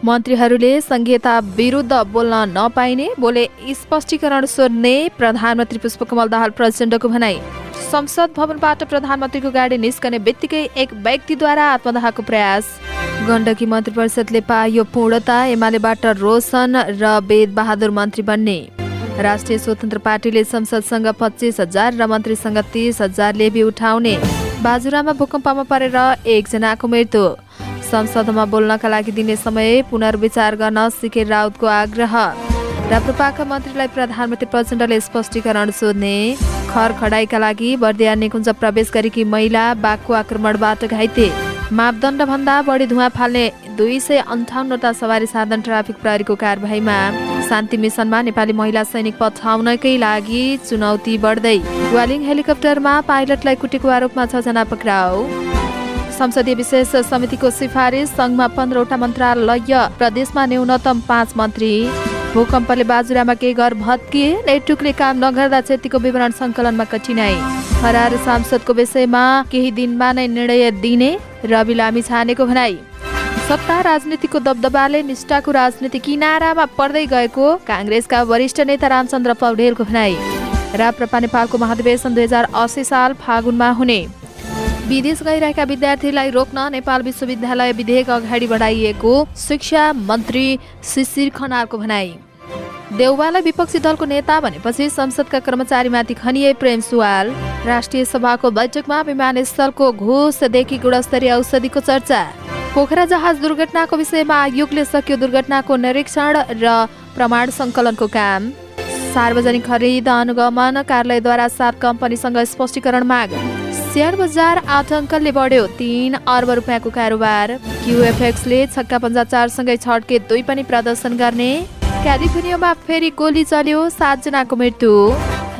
मन्त्रीहरूले संहिता विरुद्ध बोल्न नपाइने, बोले स्पष्टीकरण सोध्ने प्रधानमन्त्री पुष्पकमल दाहाल प्रचण्डको भनाई। संसद भवनबाट प्रधानमन्त्रीको गाडी निस्कने बित्तिकै एक व्यक्तिद्वारा आत्मदाहको प्रयास। गण्डकी मन्त्री परिषदले पायो पूर्णता, एमालेबाट रोशन र वेद बहादुर मन्त्री बन्ने। राष्ट्रिय स्वतन्त्र पार्टीले संसदसँग 25,000 र मन्त्रीसँग 30,000 लेबी उठाउने। बाजुरामा भूकम्पमा परेर 1 जनाको मृत्यु। संसदमा बोल्नका लागि दिने समय पुनर्विचार गर्न सिकेर राउतको आग्रह। राप्रपाका मन्त्रीलाई प्रधानमन्त्री प्रचण्डले स्पष्टीकरण सोध्ने। खरखडाइका लागि बर्दिया निकुञ्ज प्रवेश गरेकी महिला बाघको आक्रमणबाट घाइते। मापदण्डभन्दा बढी धुवाँ फाल्ने 258वटा सवारी साधन ट्राफिक प्रहरीको कारबाहीमा। शान्ति मिसनमा नेपाली महिला सैनिक पठाउनकै लागि चुनौती बढ्दै। ग्वालिङ हेलिकप्टरमा पाइलटलाई कुटेको आरोपमा 6 जना पक्राउ। संसदीय विशेष समितिको सिफारिस, सङ्घमा 15वटा मन्त्रालय, प्रदेशमा न्यूनतम 5 मन्त्री। भूकम्पले बाजुरामा केही घर भत्किए, नेटवर्कले काम नगर्दा क्षतिको विवरण सङ्कलनमा कठिनाई। फरार सांसदको विषयमा केही दिनमा नै निर्णय दिने रवि लामी छानेको भनाई। सत्ता राजनीतिको दबदबाले निष्ठाको राजनीति किनारामा पर्दै गएको काङ्ग्रेसका वरिष्ठ नेता रामचन्द्र पौडेलको भनाई। राप्रपा नेपालको महाधिवेशन 2080 साल फागुनमा हुने। विदेश गइरहेका विद्यार्थीलाई रोक्न नेपाल विश्वविद्यालय विधेयक अगाडि बढाइएको शिक्षा मन्त्री शिशिर खनालको भनाई। देउवालाई विपक्षी दलको नेता भनेपछि संसदका कर्मचारीमाथि खनिए प्रेम सुवाल। राष्ट्रिय सभाको बैठकमा विमानस्थलको घुसदेखि गुणस्तरीय औषधिको चर्चा। पोखरा जहाज दुर्घटनाको विषयमा आयोगले सक्यो दुर्घटनाको निरीक्षण र प्रमाण सङ्कलनको काम। सार्वजनिक खरिद अनुगमन कार्यालयद्वारा 7 कम्पनीसँग स्पष्टीकरण माग। शेयर बजार 8 अङ्कले बढ्यो, 3 अर्ब रुपियाँको कारोबार। क्युएफएक्सले छक्का पञ्जा 4 सँगै छड्के 2 पनि प्रदर्शन गर्ने। क्यालिफोर्नियामा फेरि गोली चल्यो, 7 जनाको मृत्यु।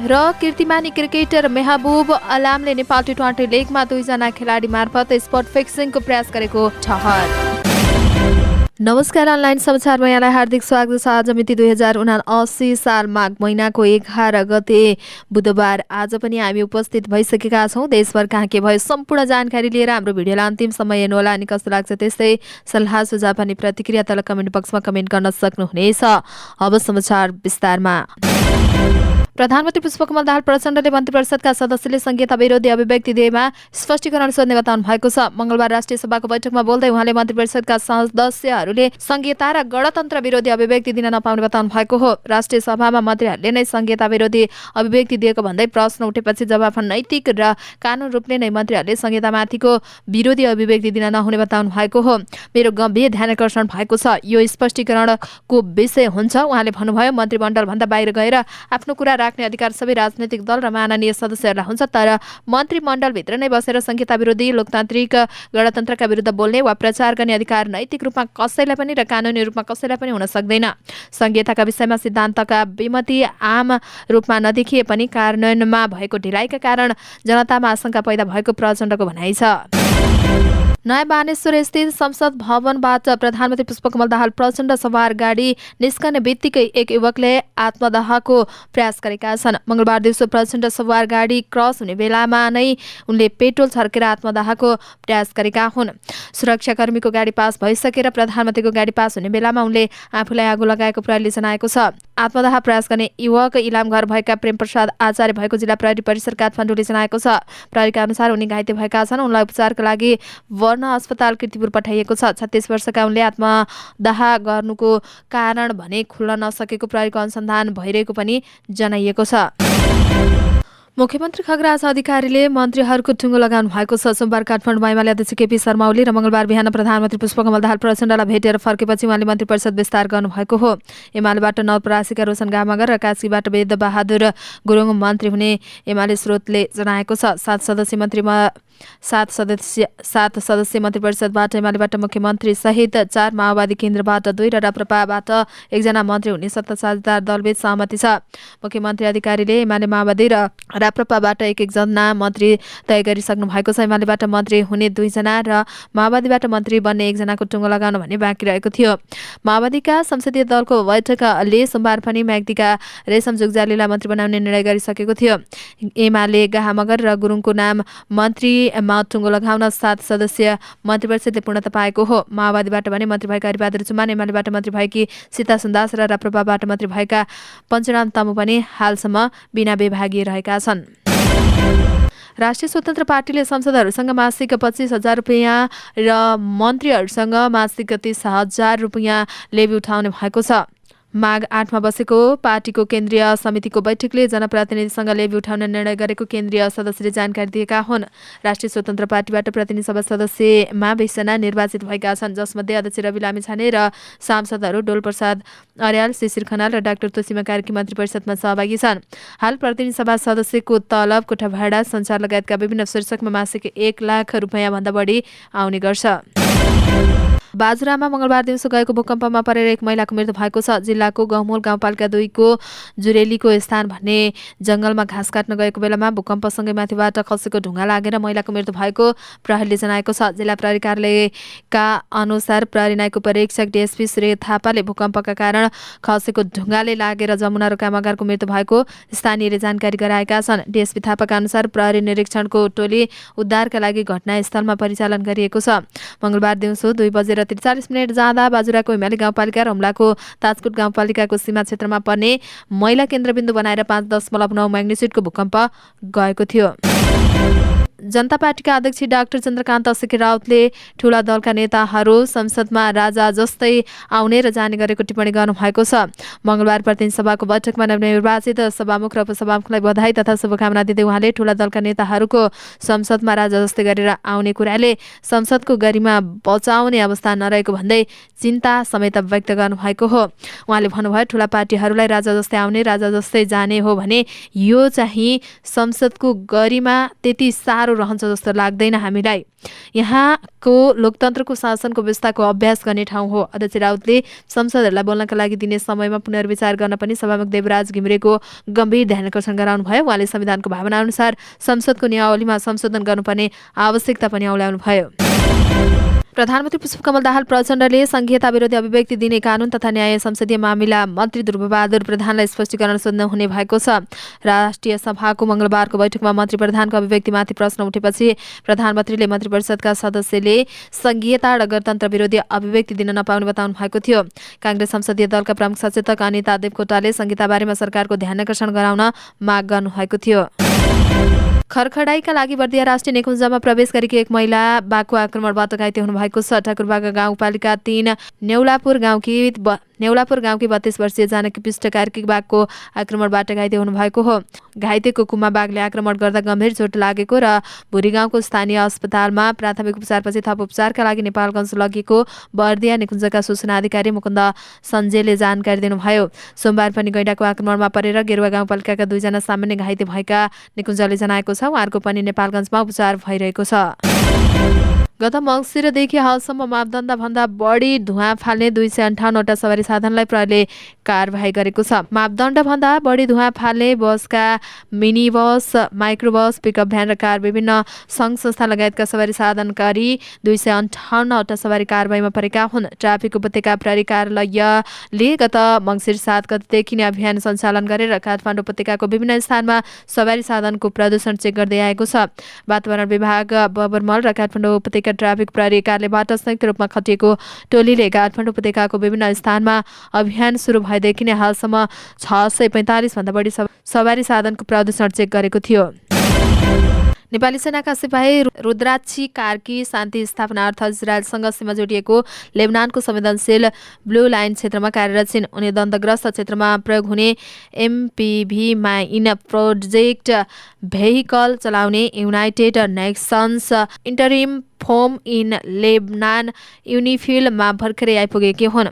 र कीर्तिमानी क्रिकेटर मेहबुब अलामले नेपाल टी20 लिगमा 2 जना खेलाडी मार्फत स्पट फिक्सिङको प्रयास गरेको ठहर। नमस्कार, अनलाइन समाचारमा यहाँलाई हार्दिक स्वागत छ। आज मिति 2079 साल माघ महिनाको 11 गते बुधबार। आज पनि हामी उपस्थित भइसकेका छौँ। देशभर कहाँ के भयो सम्पूर्ण जानकारी लिएर हाम्रो भिडियोलाई अन्तिमसम्म हेर्नुहोला। अनि कस्तो लाग्छ त्यस्तै सल्लाह सुझाव अनि प्रतिक्रिया तल कमेन्ट बक्समा कमेन्ट गर्न सक्नुहुनेछ। अब समाचार विस्तारमा। प्रधानमन्त्री पुष्पकमल दाहाल प्रचण्डले मन्त्री परिषदका सदस्यले संहिता विरोधी अभिव्यक्ति दिएमा स्पष्टीकरण सोध्ने बताउनु भएको छ। मंगलबार राष्ट्रिय सभाको बैठकमा बोल्दै उहाँले मन्त्री परिषदका सदस्यहरूले संहिता र गणतन्त्र विरोधी अभिव्यक्ति दिन नपाउने बताउनु भएको हो। राष्ट्रिय सभामा मन्त्रीहरूले नै संहिता विरोधी अभिव्यक्ति दिएको भन्दै प्रश्न उठेपछि जवाफ नैतिक र कानुन रूपले नै मन्त्रीहरूले संहितामाथिको विरोधी अभिव्यक्ति दिन नहुने बताउनु भएको हो। मेरो गम्भीर ध्यानकर्षण भएको छ, यो स्पष्टीकरणको विषय हुन्छ। उहाँले भन्नुभयो, मन्त्रीमण्डलभन्दा बाहिर गएर आफ्नो कुरा राख्ने अधिकार सबै राजनीतिक दल र माननीय सदस्यहरूलाई हुन्छ, तर मन्त्रीमण्डलभित्र नै बसेर संहिता विरोधी लोकतान्त्रिक गणतन्त्रका विरुद्ध बोल्ने वा प्रचार गर्ने अधिकार नैतिक रूपमा कसैलाई पनि र कानुनी रूपमा कसैलाई पनि हुन सक्दैन। संहिताका विषयमा सिद्धान्तका विमति आम रूपमा नदेखिए पनि कार्यान्वयनमा भएको ढिलाइका कारण जनतामा आशंका पैदा भएको प्रचण्डको भनाइ छ। नयाँ बानेश्वर स्थित संसद भवनबाट प्रधानमन्त्री पुष्पकमल दाहाल प्रचण्ड सवार गाडी निस्कने बित्तिकै एक युवकले आत्मदाहको प्रयास गरेका छन्। मंगलबार दिउँसो प्रचण्ड सवार गाडी क्रस हुने बेलामा नै उनले पेट्रोल छर्केर आत्मदाहको प्रयास गरेका हुन्। सुरक्षाकर्मीको गाडी पास भइसकेर प्रधानमन्त्रीको गाडी पास हुने बेलामा उनले आफूलाई आगो लगाएको प्रहरीले जनाएको छ। आत्मदाह प्रयास गर्ने युवक इलाम घर भएका प्रेम प्रसाद आचार्य भएको जिल्ला प्रहरी परिसर काठमाडौँले जनाएको छ। प्रहरीका अनुसार उनी घाइते भएका छन्। उनलाई उपचारका लागि वर्ण अस्पताल कीर्तिपुर पठाइएको छ। 36 वर्षका उनले आत्मदाह गर्नुको कारण भने खुल्न नसकेको प्रहरीको अनुसन्धान भइरहेको पनि जनाइएको छ। मुख्यमन्त्री खगराज अधिकारीले मन्त्रीहरूको टुङ्गो लगाउनु भएको छ। सोमबार काठमाडौँमा एमाले अध्यक्ष केपी शर्मा ओली र मंगलबार बिहान प्रधानमन्त्री पुष्पकमल दाहाल प्रचण्डलाई भेटेर फर्केपछि उहाँले मन्त्री परिषद विस्तार गर्नुभएको हो। एमालेबाट नवलपरासीका रोशन गामगर र कास्कीबाट वेद बहादुर गुरुङ मन्त्री हुने एमाले स्रोतले जनाएको छ। 7 सदस्यीय मन्त्री परिषदबाट एमालेबाट मुख्यमन्त्री सहित 4, माओवादी केन्द्रबाट 2 र राप्रपाबाट 1 जना मन्त्री हुने सत्ता साझेदार दलबीच सहमति छ। मुख्यमन्त्री अधिकारीले एमाले, माओवादी र राप्रपाबाट 1 जना मन्त्री तय गरिसक्नु भएको छ। एमालेबाट मन्त्री हुने 2 जना र माओवादीबाट मन्त्री बन्ने 1 जनाको टुङ्गो लगाउनु भन्ने बाँकी रहेको थियो। माओवादीका संसदीय दलको बैठकले सोमबार पनि म्याग्दीका रेशम जुगजालीलाई मन्त्री बनाउने निर्णय गरिसकेको थियो। एमाले गाहामगर र गुरुङको नाम मन्त्री मन्त्रीमा टुङ्गो लगाउन 7 सदस्यीय मन्त्रिपरिषदले पूर्णता पाएको हो। माओवादीबाट भने मन्त्री भएका हरिबहादुर चुमान, एमालेबाट मन्त्री भएकी सीता सुन्दास र राप्रपाबाट मन्त्री भएका पञ्चराम तमु पनि हालसम्म बिना विभागीय रहेका छन्। राष्ट्रिय स्वतन्त्र पार्टीले संसदहरूसँग मासिक 25,000 रुपियाँ र मन्त्रीहरूसँग मासिक 30,000 रुपियाँ लेबी उठाउने भएको छ। माघ 8 मा बसेको पार्टीको केन्द्रीय समितिको बैठकले जनप्रतिनिधिसँग लेबी उठाउने निर्णय गरेको केन्द्रीय सदस्यले जानकारी दिएका हुन्। राष्ट्रिय स्वतन्त्र पार्टीबाट प्रतिनिधि सभा सदस्यमा 20 जना निर्वाचित भएका छन्, जसमध्ये अध्यक्ष रवि लामिछाने र सांसदहरू डोलप्रसाद अर्याल, शिशिर खनाल र डाक्टर तोसीमा कार्की मन्त्री परिषदमा सहभागी छन्। हाल प्रतिनिधि सभा सदस्यको तलब, कोठा भाडा, सञ्चार लगायतका विभिन्न शीर्षकमा मासिक 1 लाख रुपियाँ भन्दा बढी आउने गर्छ। बाजुरामा मंगलबार दिउँसो गएको भूकम्पमा परेर एक महिलाको मृत्यु भएको छ। जिल्लाको गहुमोल गाउँपालिका 2 को जुरेलीको स्थान भन्ने जंगलमा घाँस काट्न गएको बेलामा भूकम्पसँगै माथिबाट खसेको ढुङ्गा लागेर महिलाको मृत्यु भएको प्रहरीले जनाएको छ। जिल्ला प्रहरी कार्यालयका अनुसार प्रहरी नायक परीक्षक डीएसपी सूर्य थापाले भूकम्पका कारण खसेको ढुङ्गाले लागेर जमुना र कामगारको मृत्यु भएको स्थानीयले जानकारी गराएका छन्। डीएसपी थापाका अनुसार प्रहरी निरीक्षणको टोली उद्धारका लागि घटनास्थलमा परिचालन गरिएको छ। मंगलबार दिउँसो 2:43 जाँदा बाजुराको हिमाली गाउँपालिका र हुम्लाको ताजकोट गाउँपालिकाको सीमा क्षेत्रमा पर्ने मैला केन्द्रबिन्दु बनाएर 5.9 म्याग्निट्युडको भूकम्प गएको थियो। जनता पार्टीका अध्यक्ष डाक्टर चन्द्रकान्त सिके राउतले ठूला दलका नेताहरू संसदमा राजा जस्तै आउने र जाने गरेको टिप्पणी गर्नुभएको छ। मंगलबार प्रतिनिधि सभाको बैठकमा नवनिर्वाचित सभामुख र उपसभामुखलाई बधाई तथा शुभकामना दिँदै उहाँले ठूला दलका नेताहरूको संसदमा राजा जस्तै गरेर आउने कुराले संसदको गरिमा बचाउने अवस्था नरहेको भन्दै चिन्ता समेत व्यक्त गर्नुभएको हो। उहाँले भन्नुभयो, ठूला पार्टीहरूलाई राजा जस्तै आउने, राजा जस्तै जाने हो भने यो चाहिँ संसदको गरिमा त्यति साह्रो रहन्छ जस्तो लाग्दैन। हामीलाई यहाँको लोकतन्त्रको शासनको व्यवस्थाको अभ्यास गर्ने ठाउँ हो। अध्यक्ष राउतले संसदहरूलाई बोल्नका लागि दिने समयमा पुनर्विचार गर्न पनि सभामुख देवराज घिमिरेको गम्भीर ध्यानकर्षण गराउनुभयो। उहाँले संविधानको भावना अनुसार संसदको नियमावलीमा संशोधन गर्नुपर्ने आवश्यकता पनि औल्याउनु भयो। प्रधानमन्त्री पुष्पकमल दाहाल प्रचण्डले संघीयता विरोधी अभिव्यक्ति दिने कानून तथा न्याय संसदीय मामिला मन्त्री ध्रुवबहादुर प्रधानलाई स्पष्टीकरण सोध्न हुने भएको छ। राष्ट्रिय सभाको मंगलबारको बैठकमा मन्त्री प्रधानको अभिव्यक्तिमाथि प्रश्न उठेपछि प्रधानमन्त्रीले मन्त्री परिषदका सदस्यले संघीयता र गणतन्त्र विरोधी अभिव्यक्ति दिन नपाउने बताउनु भएको थियो। कांग्रेस संसदीय दलका प्रमुख सचेतक अनिता देवकोटाले संघीयताबारेमा सरकारको ध्यानकर्षण गराउन माग गर्नुभएको थियो। खरखडाईका लागि बर्दिया राष्ट्रिय निकुञ्जमा प्रवेश गरेकी एक महिला बाघको आक्रमणबाट घाइते हुनुभएको छ। ठाकुरबागा गाउँपालिका 3 नेउलापुर गाउँकी 32 वर्षीय जानकी पिष्ट कार्की बाघको आक्रमणबाट घाइते हुनुभएको हो। घाइतेको कुमा बाघले आक्रमण गर्दा गम्भीर चोट लागेको र भुरी गाउँको स्थानीय अस्पतालमा प्राथमिक उपचारपछि थप उपचारका लागि नेपालगञ्ज लगेको बर्दिया निकुञ्जका सूचना अधिकारी मुकुन्द सञ्जेले जानकारी दिनुभयो। सोमबार पनि गैंडाको आक्रमणमा परेर गेरुवा गाउँपालिकाका 2 जना सामान्य घाइते भएका निकुञ्जले जनाएको छ। उहाँहरूको पनि नेपालगञ्जमा उपचार भइरहेको छ। गत मङ्सिरदेखि हालसम्म मापदण्ड भन्दा बढी धुवाँ फाल्ने 258 वटा सवारी साधनलाई प्रहरीले कारबाही गरेको छ। मापदण्ड भन्दा बढी धुवाँ फाल्ने बसका mini bus, microbus, pickup van र कार, विभिन्न सङ्घ संस्था लगायतका सवारी साधन गरी 258 वटा सवारी कारबाहीमा परेका हुन्। ट्राफिक उपत्यका प्रहरी कार्यालयले गत मङ्सिर 7 गतेदेखि नै अभियान सञ्चालन गरेर काठमाडौँ उपत्यकाको विभिन्न स्थानमा सवारी साधनको प्रदूषण चेक गर्दै आएको छ। वातावरण विभाग, बबरमल र काठमाडौँ उपत्यका ट्राफिक प्रहरी कार्यालयबाट संयुक्त रूपमा खटिएको टोलीले काठमाडौँ उपत्यकाको विभिन्न स्थानमा अभियान सुरु भएदेखि नै हालसम्म 645 भन्दा बढी सवारी साधनको प्रदूषण चेक गरेको थियो। नेपाली सेनाका सिपाही रुद्राक्षी कार्की शान्ति स्थापनार्थ इजरायलसँग सीमा जोडिएको लेबनानको संवेदनशील ब्लू लाइन क्षेत्रमा कार्यरत छिन्। उनी द्वन्द्वग्रस्त क्षेत्रमा प्रयोग हुने एमपीभी माइन प्रोजेक्ट भेहिकल चलाउने युनाइटेड नेसन्स इन्टरिम फोम इन लेबनान युनिफिलमा भर्खरै आइपुगेकी हुन्।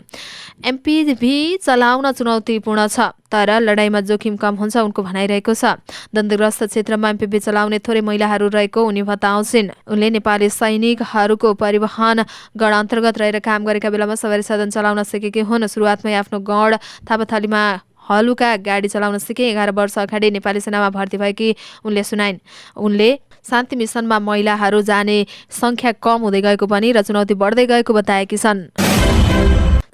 एमपीभी चलाउन चुनौतीपूर्ण छ, तर लडाईँमा जोखिम कम हुन्छ उनको भनाइरहेको छ। द्वन्द्वग्रस्त क्षेत्रमा एमपीभी चलाउने थोरै महिलाहरू रहेको उनी बताउँछिन्। उनले नेपाली सैनिकहरूको परिवहन गण अन्तर्गत रहेर काम गरेका बेलामा सवारी साधन चलाउन सिकेकी हुन्। सुरुवातमै आफ्नो गण थापाथलीमा हलुका गाडी चलाउन सिके। 11 वर्ष अगाडि नेपाली सेनामा भर्ती भएकी उनले सुनाइन्। उनले शान्ति मिसनमा महिलाहरू जाने संख्या कम हुँदै गएको पनि र चुनौती बढ्दै गएको बताएकी छन्।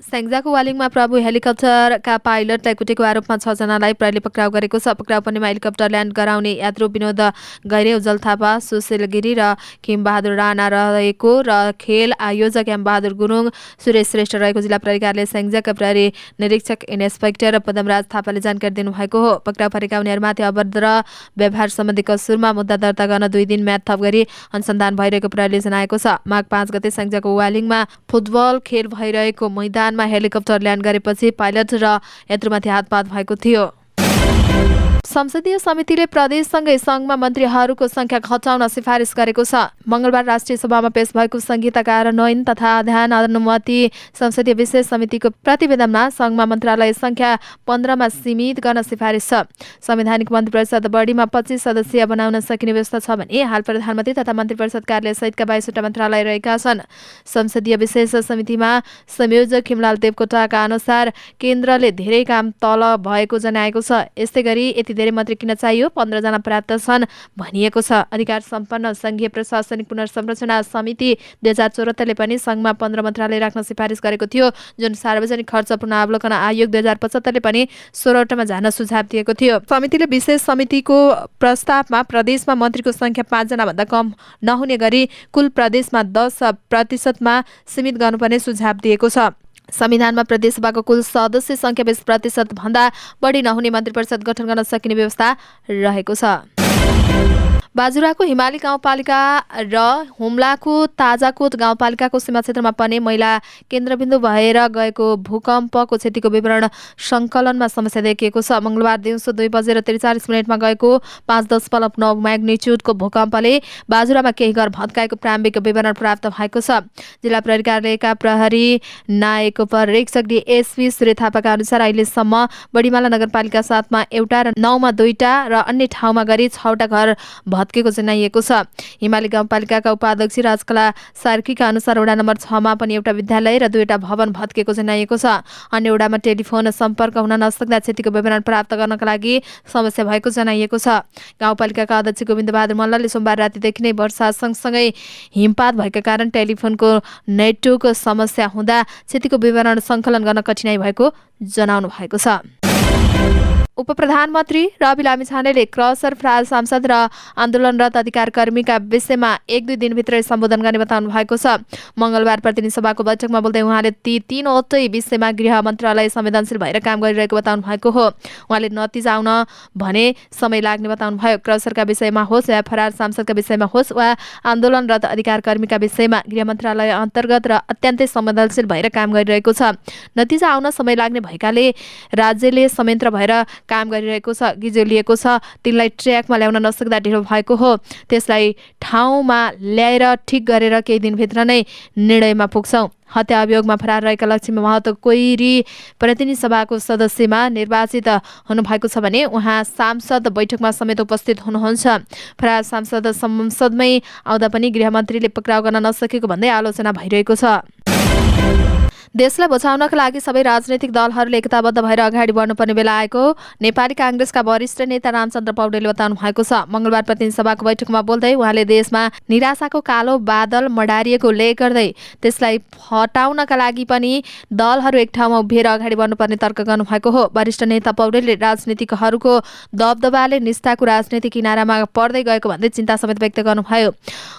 स्याङ्जाको वालिङमा प्रभु हेलिकप्टरका पाइलटलाई कुटेको आरोपमा 6 जनालाई प्रहरीले पक्राउ गरेको छ। पक्राउ पर्नेमा हेलिकप्टर ल्यान्ड गराउने यात्रु विनोद गैरे, उज्जवल थापा, सुशील गिरी र खिमबहादुर राणा रहेको र खेल आयोजक हेमबहादुर गुरुङ, सुरेश श्रेष्ठ रहेको जिल्ला प्रहरी कार्यालय स्याङ्जाका प्रहरी निरीक्षक इन्स्पेक्टर पदमराज थापाले जानकारी दिनुभएको हो। पक्राउ परेका उनीहरूमाथि अभद्र व्यवहार सम्बन्धी कसुरमा मुद्दा दर्ता गर्न 2 दिन म्याद थप गरी अनुसन्धान भइरहेको प्रहरीले जनाएको छ। माघ 5 गते स्याङ्जाको वालिङमा फुटबल खेल भइरहेको मैदानमा हेलिकप्टर ल्यान्ड गरेपछि पाइलट र यात्रुमाथि हातपात भएको थियो। संसदीय समितिले प्रदेशसँगै सङ्घमा मन्त्रीहरूको संख्या घटाउन सिफारिस गरेको छ। मंगलबार राष्ट्रिय सभामा पेश भएको संहिता कार्यान्वयन तथा ध्यान अनुमति संसदीय विशेष समितिको प्रतिवेदनमा सङ्घमा मन्त्रालय संख्या 15 मा सीमित गर्न सिफारिस छ। संवैधानिक मन्त्री परिषद बढीमा 25 सदस्यीय बनाउन सकिने व्यवस्था छ भने हाल प्रधानमन्त्री तथा मन्त्री परिषद कार्यालय सहितका 22 वटा मन्त्रालय रहेका छन्। संसदीय विशेष समितिमा संयोजक खिमलाल देवकोटाका अनुसार केन्द्रले धेरै काम तल भएको जनाएको छ। यस्तै गरी यति धेरै मन्त्री किन चाहियो, 15 जना पर्याप्त छन् भनिएको छ। अधिकार सम्पन्न संघीय प्रशासनिक पुनर्संरचना समिति 2074ले पनि सङ्घमा 15 मन्त्रालय राख्न सिफारिस गरेको थियो, जुन सार्वजनिक खर्च पुनरावलोकन आयोग 2075ले पनि 16 वटामा जान सुझाव दिएको थियो। समितिले विशेष समितिको प्रस्तावमा प्रदेशमा मन्त्रीको संख्या 5 जना भन्दा कम नहुने गरी कुल प्रदेशमा 10% मा सीमित गर्नुपर्ने सुझाव दिएको छ। संविधानमा प्रदेशसभाको कुल सदस्य संख्या 20% भन्दा बढी नहुने मन्त्री परिषद गठन गर्न सकिने व्यवस्था रहेको छ। बाजुराको हिमाली गाउँपालिका र हुम्लाको ताजाकोट गाउँपालिकाको सीमा क्षेत्रमा पर्ने महिला केन्द्रबिन्दु भएर गएको भूकम्पको क्षतिको विवरण सङ्कलनमा समस्या देखिएको छ। मंगलबार दिउँसो 2:43 गएको 5.9 म्याग्निच्युडको भूकम्पले बाजुरामा केही घर भत्काएको प्रारम्भिक विवरण प्राप्त भएको छ। जिल्ला प्रहरी कार्यालयका प्रहरी नायक उपरीक्षक डीएसपी सूर्य थापाका अनुसार अहिलेसम्म बडीमाला नगरपालिका 7 मा एउटा र 9 मा 2टा र अन्य ठाउँमा गरी 6 वटा घर भत्केको जनाइएको छ। हिमाली गाउँपालिकाका उपाध्यक्ष राजकला सार्कीका अनुसार वडा नम्बर 6 मा पनि एउटा विद्यालय र 2वटा भवन भत्केको जनाइएको छ। अन्य वडामा टेलिफोन सम्पर्क हुन नसक्दा क्षतिको विवरण प्राप्त गर्नका लागि समस्या भएको जनाइएको छ। गाउँपालिकाका अध्यक्ष गोविन्द बहादुर मल्लले सोमबार रातिदेखि नै वर्षा सँगसँगै हिमपात भएका कारण टेलिफोनको नेटवर्क समस्या हुँदा क्षतिको विवरण सङ्कलन गर्न कठिनाइ भएको जनाउनु भएको छ। उपप्रधानमन्त्री रवि लामिछानेले क्रसर फ्राल सांसद र आन्दोलनरत अधिकार कर्मीका विषयमा 1-2 दिनभित्रै सम्बोधन गर्ने बताउनु भएको छ। मंगलबार प्रतिनिधि सभाको बैठकमा बोल्दै उहाँले ती 3वटै विषयमा गृह मन्त्रालय संवेदनशील भएर काम गरिरहेको बताउनु भएको हो। उहाँले नतिजा आउन भने समय लाग्ने बताउनु भयो। क्रसरका विषयमा होस् या फरार सांसदका विषयमा होस् वा आन्दोलनरत अधिकार कर्मीका विषयमा गृह मन्त्रालय अन्तर्गत र अत्यन्तै संवेदनशील भएर काम गरिरहेको छ। नतिजा आउन समय लाग्ने भएकाले राज्यले संयन्त्र भएर काम गरिरहेको छ। गिजोलिएको छ, तिनलाई ट्र्याकमा ल्याउन नसक्दा ढिलो भएको हो। त्यसलाई ठाउँमा ल्याएर ठिक गरेर केही दिनभित्र नै निर्णयमा पुग्छौँ। हत्या अभियोगमा फरार रहेका लक्ष्मी महतो कोइरी प्रतिनिधि सभाको सदस्यमा निर्वाचित हुनुभएको छ भने उहाँ सांसद बैठकमा समेत उपस्थित हुनुहुन्छ। फरार सांसद संसदमै आउँदा पनि गृहमन्त्रीले पक्राउ गर्न नसकेको भन्दै आलोचना भइरहेको छ। देशलाई बचाउनका लागि सबै राजनैतिक दलहरूले एकताबद्ध भएर अगाडि बढ्नुपर्ने बेला आएको नेपाली काङ्ग्रेसका वरिष्ठ नेता रामचन्द्र पौडेलले बताउनु भएको छ। मंगलबार प्रतिनिधि सभाको बैठकमा बोल्दै उहाँले देशमा निराशाको कालो बादल मडारिएको उल्लेख गर्दै त्यसलाई हटाउनका लागि पनि दलहरू एक ठाउँमा उभिएर अगाडि बढ्नुपर्ने तर्क गर्नुभएको हो। वरिष्ठ नेता पौडेलले राजनीतिकहरूको दबदबाले निष्ठाको राजनीति किनारामा पर्दै गएको भन्दै चिन्ता समेत व्यक्त गर्नुभयो।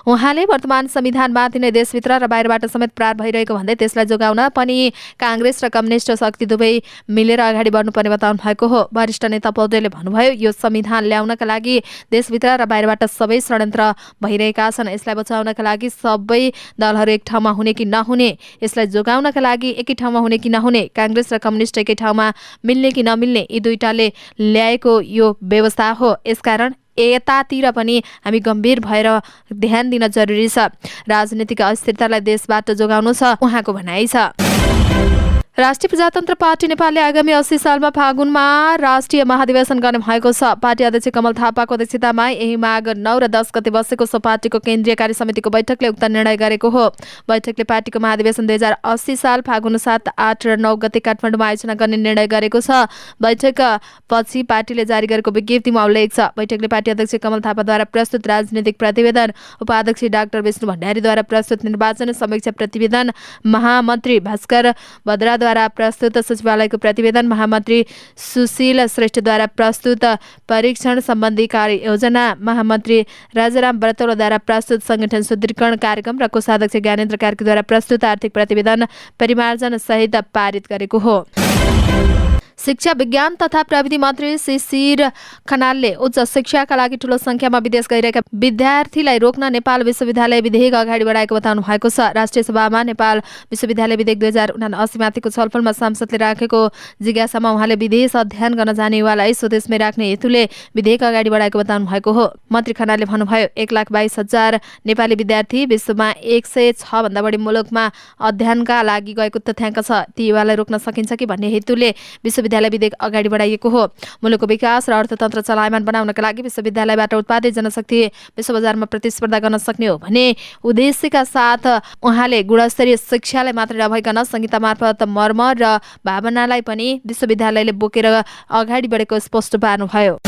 उहाँले वर्तमान संविधानमाथि नै देशभित्र र बाहिरबाट समेत प्रहार भइरहेको भन्दै त्यसलाई जोगाउन पनि काङ्ग्रेस र कम्युनिस्ट शक्ति दुवै मिलेर अगाडि बढ्नुपर्ने बताउनु भएको हो। वरिष्ठ नेता पौडेलले भन्नुभयो, यो संविधान ल्याउनका लागि देशभित्र र बाहिरबाट सबै षड्यन्त्र भइरहेका छन्। यसलाई बचाउनका लागि सबै दलहरू एक ठाउँमा हुने कि नहुने, यसलाई जोगाउनका लागि एकै ठाउँमा हुने कि नहुने, काङ्ग्रेस र कम्युनिस्ट एकै ठाउँमा मिल्ने कि नमिल्ने, यी दुईटाले ल्याएको यो व्यवस्था हो। यसकारण यतातिर पनि हामी गम्भीर भएर ध्यान दिन जरुरी छ। राजनीतिक अस्थिरतालाई देशबाट जोगाउनु छ उहाँको भनाइ छ। राष्ट्रिय प्रजातन्त्र पार्टी नेपालले आगामी 80 सालमा फागुनमा राष्ट्रिय महाधिवेशन गर्ने भएको छ। पार्टी अध्यक्ष कमल थापाको अध्यक्षतामा यही माघ 9 र 10 गते बसेको सो पार्टीको केन्द्रीय कार्य समितिको बैठकले उक्त निर्णय गरेको हो। बैठकले पार्टीको महाधिवेशन 2080 साल फागुन 7, 8 र 9 गते काठमाडौँमा आयोजना गर्ने निर्णय गरेको छ। बैठक पछि पार्टीले जारी गरेको विज्ञप्तिमा उल्लेख छ। बैठकले पार्टी अध्यक्ष कमल थापाद्वारा प्रस्तुत राजनीतिक प्रतिवेदन, उपाध्यक्ष डाक्टर विष्णु भण्डारीद्वारा प्रस्तुत निर्वाचन समीक्षा प्रतिवेदन, महामन्त्री भास्कर बद्राद्वारा श्रेष्ठद्वारा प्रस्तुत सचिवालयको प्रतिवेदन, महामन्त्री सुशील श्रेष्ठद्वारा प्रस्तुत परीक्षण सम्बन्धी कार्ययोजना, महामन्त्री राजाराम बर्तौलाद्वारा प्रस्तुत संगठन सुदृढीकरण कार्यक्रम र कोषाध्यक्ष ज्ञानेन्द्र कार्कीद्वारा प्रस्तुत आर्थिक प्रतिवेदन परिमार्जन सहित पारित गरेको हो। शिक्षा विज्ञान तथा प्रविधि मन्त्री शिशिर खनालले उच्च शिक्षाका लागि ठूलो संख्यामा विदेश गइरहेका विद्यार्थीलाई रोक्न नेपाल विश्वविद्यालय विधेयक अगाडि बढाएको बताउनु भएको छ। राष्ट्रिय सभामा नेपाल विश्वविद्यालय विधेयक 2079 माथिको छलफलमा सांसदले राखेको जिज्ञासामा उहाँले विदेश अध्ययन गर्न जाने युवालाई स्वदेशमै राख्ने हेतुले विधेयक अगाडि बढाएको बताउनु भएको हो। मन्त्री खनालले भन्नुभयो, 1,22,000 नेपाली विद्यार्थी विश्वमा 106 भन्दा बढी मुलुकमा अध्ययनका लागि गएको तथ्याङ्क छ। ती युवालाई रोक्न सकिन्छ कि भन्ने हेतुले विश्वविद्यालय विधेयक अगाडि बढाइएको हो। मुलुकको विकास र अर्थतन्त्र चलायमान बनाउनका लागि विश्वविद्यालयबाट उत्पादित जनशक्ति विश्व बजारमा प्रतिस्पर्धा गर्न सक्ने हो भन्ने उद्देश्यका साथ उहाँले गुणस्तरीय शिक्षालाई मात्र नभइकन संहिता मार्फत मर्म र भावनालाई पनि विश्वविद्यालयले बोकेर अगाडि बढेको स्पष्ट पार्नुभयो।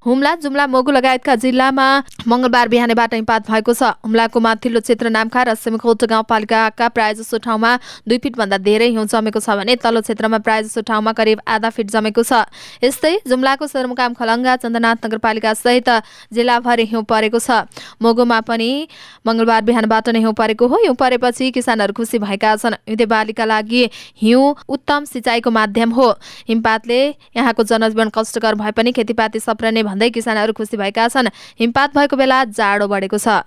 हुम्ला, जुम्ला, मुगु लगायतका जिल्लामा मंगलबार बिहानैबाट हिमपात भएको छ। हुम्लाको माथिल्लो क्षेत्र नामखा र सिमखोट गाउँपालिकाका प्रायजसो ठाउँमा 2 फिट भन्दा धेरै हिउँ जमेको छ भने तल्लो क्षेत्रमा प्रायजसो ठाउँमा करिब आधा फिट जमेको छ। यस्तै जुम्लाको सदरमुकाम खलङ्गा, चन्द्रनाथ नगरपालिका सहित जिल्लाभरि हिउँ परेको छ। मुगुमा पनि मंगलबार बिहानबाट नै हिउँ परेको हो। हिउँ परेपछि किसानहरू खुसी भएका छन्। हिउँदे बालीका लागि हिउँ उत्तम सिँचाइको माध्यम हो। हिमपातले यहाँको जनजीवन कष्टकर भए पनि खेतीपाती सप्रने भन्दै किसानहरू खुसी भएका छन्। हिमपात भएको बेला जाडो बढेको छ।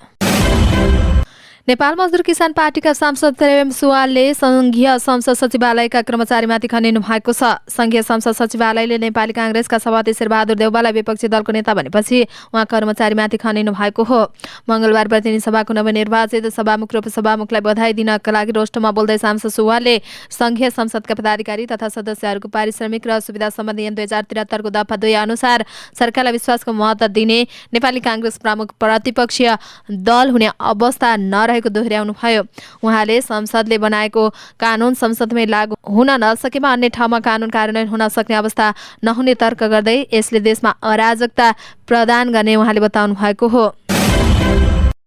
नेपाल मजदुर किसान पार्टीका सांसद प्रेम सुवालले संघीय संसद सचिवालयका कर्मचारीमाथि खनिनु भएको छ। संघीय संसद सचिवालयले नेपाली कांग्रेसका सभापति शेरबहादुर देउवालाई विपक्षी दलको नेता भनेपछि उहाँ कर्मचारीमाथि खनिनु भएको हो। मंगलबार प्रतिनिधि सभाको नवनिर्वाचित सभामुख र उपसभामुखलाई बधाई दिनका लागि रोस्टोमा बोल्दै सांसद सुवालले संघीय संसदका पदाधिकारी तथा सदस्यहरूको पारिश्रमिक र सुविधा सम्बन्धी ऐन 2073 को दफा 2 अनुसार सरकारलाई विश्वासको मत दिने नेपाली कांग्रेस प्रमुख प्रतिपक्षीय दल हुने अवस्था नरहेको दोहोर्याउनु भयो। उहाँले संसदले बनाएको कानून संसदमै लागू हुन नसकेमा अन्य ठाउँमा कानून कार्यान्वयन हुन सक्ने अवस्था नहुने तर्क गर्दै यसले देशमा अराजकता प्रदान गर्ने उहाँले बताउनु भएको हो।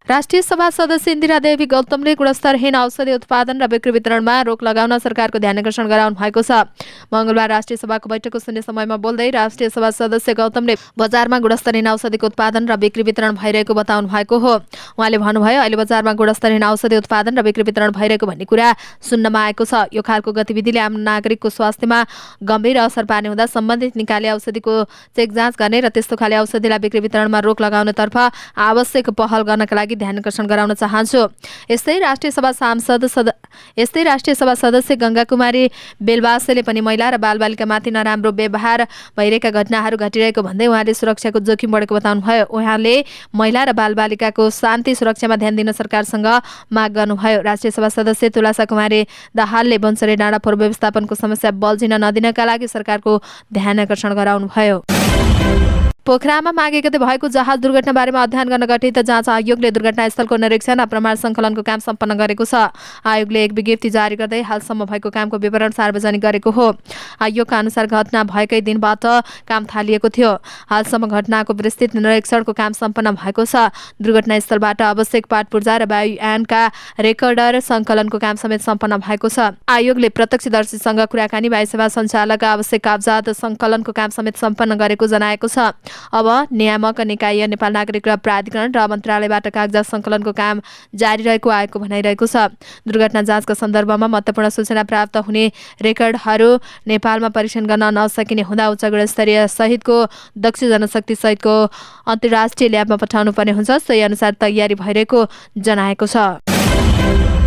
राष्ट्रिय सभा सदस्य इन्दिरा देवी गौतमले गुणस्तरहीन औषधि उत्पादन र बिक्री वितरणमा रोक लगाउन सरकारको ध्यान आकर्षण गराउनु भएको छ। मंगलबार राष्ट्रिय सभाको बैठकको शून्य समयमा बोल्दै राष्ट्रिय सभा सदस्य गौतमले बजारमा गुणस्तरहीन औषधिको उत्पादन र बिक्री वितरण भइरहेको बताउनु भएको हो। उहाँले भन्नुभयो, अहिले बजारमा गुणस्तरहीन औषधि उत्पादन र बिक्री वितरण भइरहेको भन्ने कुरा सुन्नमा आएको छ। यो खालको गतिविधिले आम नागरिकको स्वास्थ्यमा गम्भीर असर पार्ने हुँदा सम्बन्धित निकायले औषधिको चेक जाँच गर्ने र त्यस्तो खाले औषधिलाई बिक्री वितरणमा रोक लगाउनतर्फ आवश्यक पहल गर्नका लागि ध्यान आकर्षण गराउन चाहन्छु। यस्तै राष्ट्रिय सभा सदस्य गंगा कुमारी बेलवासेले पनि महिला र बालबालिकामाथि नराम्रो व्यवहार भइरहेका घटनाहरू घटिरहेको भन्दै उहाँले सुरक्षाको जोखिम बढेको बताउनुभयो। उहाँले महिला र बालबालिकाको शान्ति सुरक्षामा ध्यान दिन सरकारसँग माग गर्नुभयो। राष्ट्रिय सभा सदस्य तुलसा कुमारी दाहालले बन्सरे डाँडा फोहोर व्यवस्थापनको समस्या बल्झिन नदिनका लागि सरकारको ध्यान आकर्षण गराउनुभयो। पोखरामा माघे गते भएको जहाज दुर्घटना बारेमा अध्ययन गर्न गठित जाँच आयोगले दुर्घटनास्थलको निरीक्षण र प्रमाण सङ्कलनको काम सम्पन्न गरेको छ। आयोगले एक विज्ञप्ति जारी गर्दै हालसम्म भएको कामको विवरण सार्वजनिक गरेको हो। आयोगका अनुसार घटना भएकै दिनबाट काम थालिएको थियो। हालसम्म घटनाको विस्तृत निरीक्षणको काम सम्पन्न भएको छ। दुर्घटनास्थलबाट आवश्यक पाटपुर्जा र वायुयानका रेकर्डर सङ्कलनको काम समेत सम्पन्न भएको छ। आयोगले प्रत्यक्षदर्शीसँग कुराकानी, वायुसेवा सञ्चालक आवश्यक कागजात सङ्कलनको काम समेत सम्पन्न गरेको जनाएको छ। अब नियामक निकाय, नेपाल नागरिक र प्राधिकरण र मन्त्रालयबाट कागजात सङ्कलनको काम जारी रहेको आयोगको भनाइरहेको छ। दुर्घटना जाँचका सन्दर्भमा महत्त्वपूर्ण सूचना प्राप्त हुने रेकर्डहरू नेपालमा परीक्षण गर्न नसकिने हुँदा उच्च गुणस्तरीय सहितको दक्ष जनशक्ति सहितको अन्तर्राष्ट्रिय ल्याबमा पठाउनु पर्ने हुन्छ। सोही अनुसार तयारी भइरहेको जनाएको छ।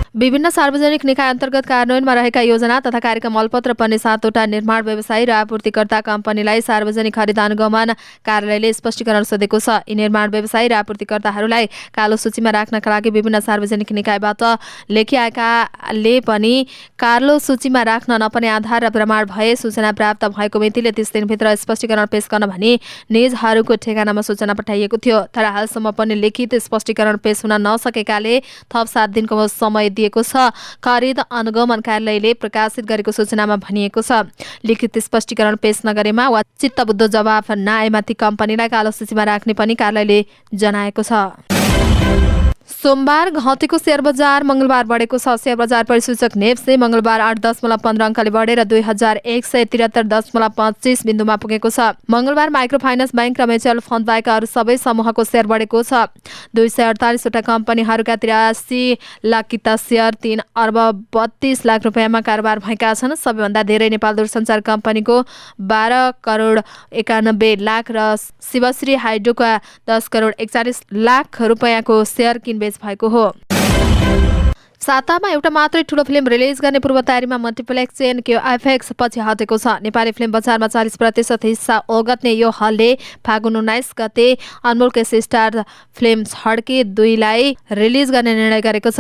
विभिन्न सार्वजनिक निकाय अन्तर्गत कार्यान्वयनमा रहेका योजना तथा कार्यक्रम अलपत्र पर्ने 7वटा निर्माण व्यवसायी र आपूर्तिकर्ता कम्पनीलाई सार्वजनिक खरिद अनुगमन कार्यालयले स्पष्टीकरण सोधेको छ। यी निर्माण व्यवसायी र आपूर्तिकर्ताहरूलाई कालो सूचीमा राख्नका लागि विभिन्न सार्वजनिक निकायबाट लेखिआएकाले पनि कालो सूचीमा राख्न नपर्ने आधार र प्रमाण भए सूचना प्राप्त भएको मितिले 30 दिनभित्र स्पष्टीकरण पेश गर्न भनी निजहरूको ठेगानामा सूचना पठाइएको थियो। तर हालसम्म पनि लिखित स्पष्टीकरण पेश हुन नसकेकाले थप 7 दिनको समय दिएको छ। खरिद अनुगमन कार्यालयले प्रकाशित गरेको सूचनामा भनिएको छ, लिखित स्पष्टीकरण पेश नगरेमा वा चित्तबुद्ध जवाफ नआएमा ती कम्पनीलाई कालो सूचीमा राख्ने पनि कार्यालयले जनाएको छ। सोमबार घटेको शेयर बजार मंगलबार बढेको छ। शेयर बजार परिसूचक नेप्से मंगलबार 8.15 अङ्कले बढेर 2173.25 बिन्दुमा पुगेको छ। मंगलबार माइक्रो फाइनान्स बैंक र म्युचुअल फन्ड बाहेक अरू सबै समूहको शेयर बढेको छ। 248 वटा कम्पनीहरूका 83 लाखिता शेयर 3 अर्ब 32 लाख रुपियाँमा कारोबार भएका छन्। सबैभन्दा धेरै नेपाल दूरसञ्चार कम्पनीको 12 करोड 91 लाख र शिवश्री हाइड्रोका 10 करोड 41 लाख रुपियाँको शेयर किनबेच भएको हो। सातामा एउटा मात्रै ठूलो फिल्म रिलिज गर्ने पूर्व तयारीमा मल्टिप्लेक्स चेन क्युएफएक्स पछि हटेको छ। नेपाली फिल्म बजारमा 40% हिस्सा ओगट्ने यो हलले फागुन 19 गते अनमोल केसी स्टार फिल्म छड्के 2 लाई रिलिज गर्ने निर्णय गरेको छ।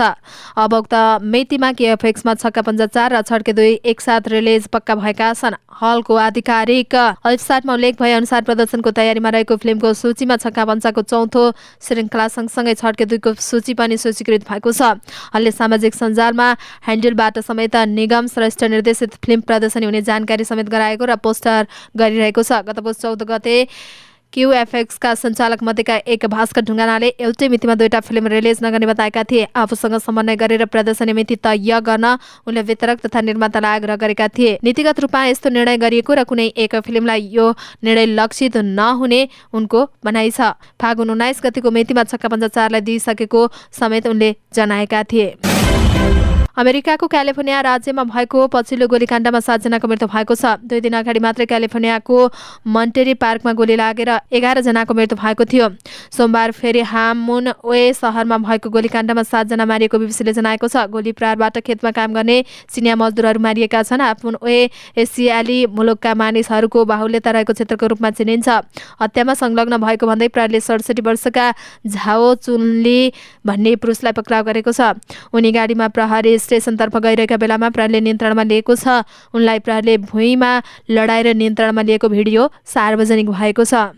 अब उक्त मितिमा क्युएफएक्समा छक्का पञ्जा 4 र छड्के 2 एकसाथ रिलिज पक्का भएका छन्। हलको आधिकारिक वेबसाइटमा उल्लेख भए अनुसार प्रदर्शनको तयारीमा रहेको फिल्मको सूचीमा छक्का पञ्चाको चौथो श्रृङ्खला सँगसँगै छड्के 2 को सूची पनि सूचीकृत भएको छ। हलले सामाजिक सञ्जालमा ह्यान्डलबाट समेत निगम श्रेष्ठ निर्देशित फिल्म प्रदर्शनी हुने जानकारी समेत गराएको र पोस्टर गरिरहेको छ। गत पुस 14 गते क्युएफएक्सका सञ्चालक मध्येका एक भास्कर ढुङ्गानाले एउटै मितिमा 2टा फिल्म रिलिज नगर्ने बताएका थिए। आफूसँग समन्वय गरेर प्रदर्शनी मिति तय गर्न उनले वितरक तथा निर्मातालाई आग्रह गरेका थिए। नीतिगत रूपमा यस्तो निर्णय गरिएको र कुनै एक फिल्मलाई यो निर्णय लक्षित नहुने उनको भनाइ छ। फागुन 19 गतिको मितिमा छक्का पञ्जा 4 लाई दिइसकेको समेत उनले जनाएका थिए। अमेरिकाको क्यालिफोर्निया राज्यमा भएको पछिल्लो गोलीकाण्डमा 7 जनाको मृत्यु भएको छ। 2 दिन अगाडि मात्रै क्यालिफोर्नियाको मन्टेरी पार्कमा गोली लागेर 11 जनाको मृत्यु भएको थियो। सोमबार फेरि हामुन वे शहरमा भएको गोलीकाण्डमा 7 जना मारिएको बीबीसीले जनाएको छ। गोली प्रहारबाट खेतमा काम गर्ने चिनिया मजदुरहरू मारिएका छन्। हामुन वे एसियाली मुलुकका मानिसहरूको बाहुल्यता रहेको क्षेत्रको रूपमा चिनिन्छ। हत्यामा संलग्न भएको भन्दै प्रहरीले 67 वर्षका झाओ चुनली भन्ने पुरुषलाई पक्राउ गरेको छ। उनी गाडीमा प्रहरी स्टेसनतर्फ गइरहेका बेलामा प्रहरीले नियन्त्रणमा लिएको छ। उनलाई प्रहरीले भुइँमा लडाएर नियन्त्रणमा लिएको भिडियो सार्वजनिक भएको छ।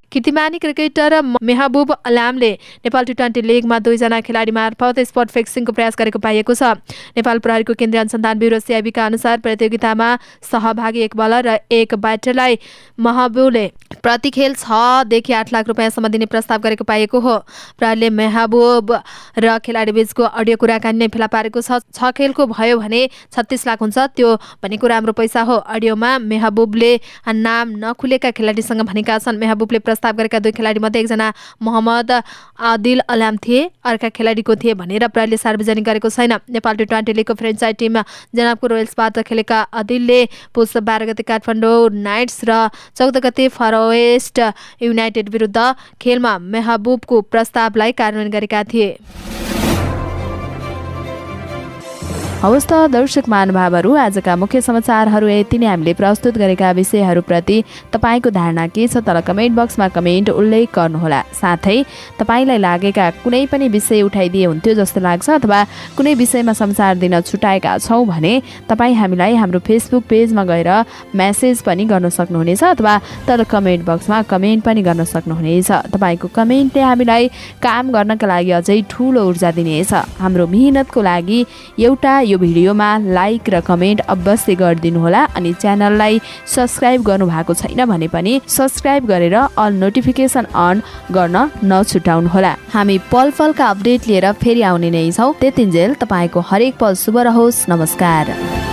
कीर्तिमानी क्रिकेटर मेहबुब अलामले नेपाल टी20 लिगमा 2 जना खेलाडी मार्फत स्पट फिक्सिङको प्रयास गरेको पाइएको छ। नेपाल प्रहरीको केन्द्रीय अनुसन्धान ब्युरो सीआईबीका अनुसार प्रतियोगितामा सहभागी एक बलर र एक ब्याटरलाई महबुबले प्रति खेल 6 देखि 8 लाख रुपियाँसम्म दिने प्रस्ताव गरेको पाइएको हो। प्रहरीले मेहबुब र खेलाडी बीचको अडियो कुराकानी नै फेला पारेको छ। 6 खेलको भयो भने 36 लाख हुन्छ, त्यो भनेको राम्रो पैसा हो। अडियोमा मेहबुबले नाम नखुलेका खेलाडीसँग भनेका छन्। मेहबुबले प्रस्ताव गरेका 2 खेलाडी मध्ये एकजना मोहम्मद आदिल अलाम थिए, अर्का खेलाडीको थिए भनेर प्रहरीले सार्वजनिक गरेको छैन। नेपाल टी20 लिगको फ्रेन्चाइज टिम जनकपुर रोयल्सबाट खेलेका आदिलले पुस 12 गते काठमाडौँ नाइट्स र 14 गते फरवेस्ट युनाइटेड विरुद्ध खेलमा मेहबुबको प्रस्तावलाई कार्यान्वयन गरेका थिए। हवस् त दर्शक महानुभावहरू, आजका मुख्य समाचारहरू यति नै। हामीले प्रस्तुत गरेका विषयहरूप्रति तपाईँको धारणा के छ तल कमेन्ट बक्समा कमेन्ट उल्लेख गर्नुहोला। साथै तपाईँलाई लागेका कुनै पनि विषय उठाइदिए हुन्थ्यो जस्तो लाग्छ अथवा कुनै विषयमा समाचार दिन छुटाएका छौँ भने तपाईँ हामीलाई हाम्रो फेसबुक पेजमा गएर मेसेज पनि गर्न सक्नुहुनेछ अथवा तल कमेन्ट बक्समा कमेन्ट पनि गर्न सक्नुहुनेछ। तपाईँको कमेन्टले हामीलाई काम गर्नका लागि अझै ठुलो ऊर्जा दिनेछ। हाम्रो मेहनतको लागि एउटा यो भिडियोमा लाइक र कमेन्ट अवश्य गरिदिनुहोला अनि च्यानललाई सब्स्क्राइब गर्नुभएको छैन भने पनि सब्स्क्राइब गरेर अल नोटिफिकेसन अन गर्न नछुटाउनुहोला। हामी पल पलका अपडेट लिएर फेरि आउने नै छौँ। त्यतिन्जेल तपाईँको हरेक पल शुभ रहोस्। नमस्कार।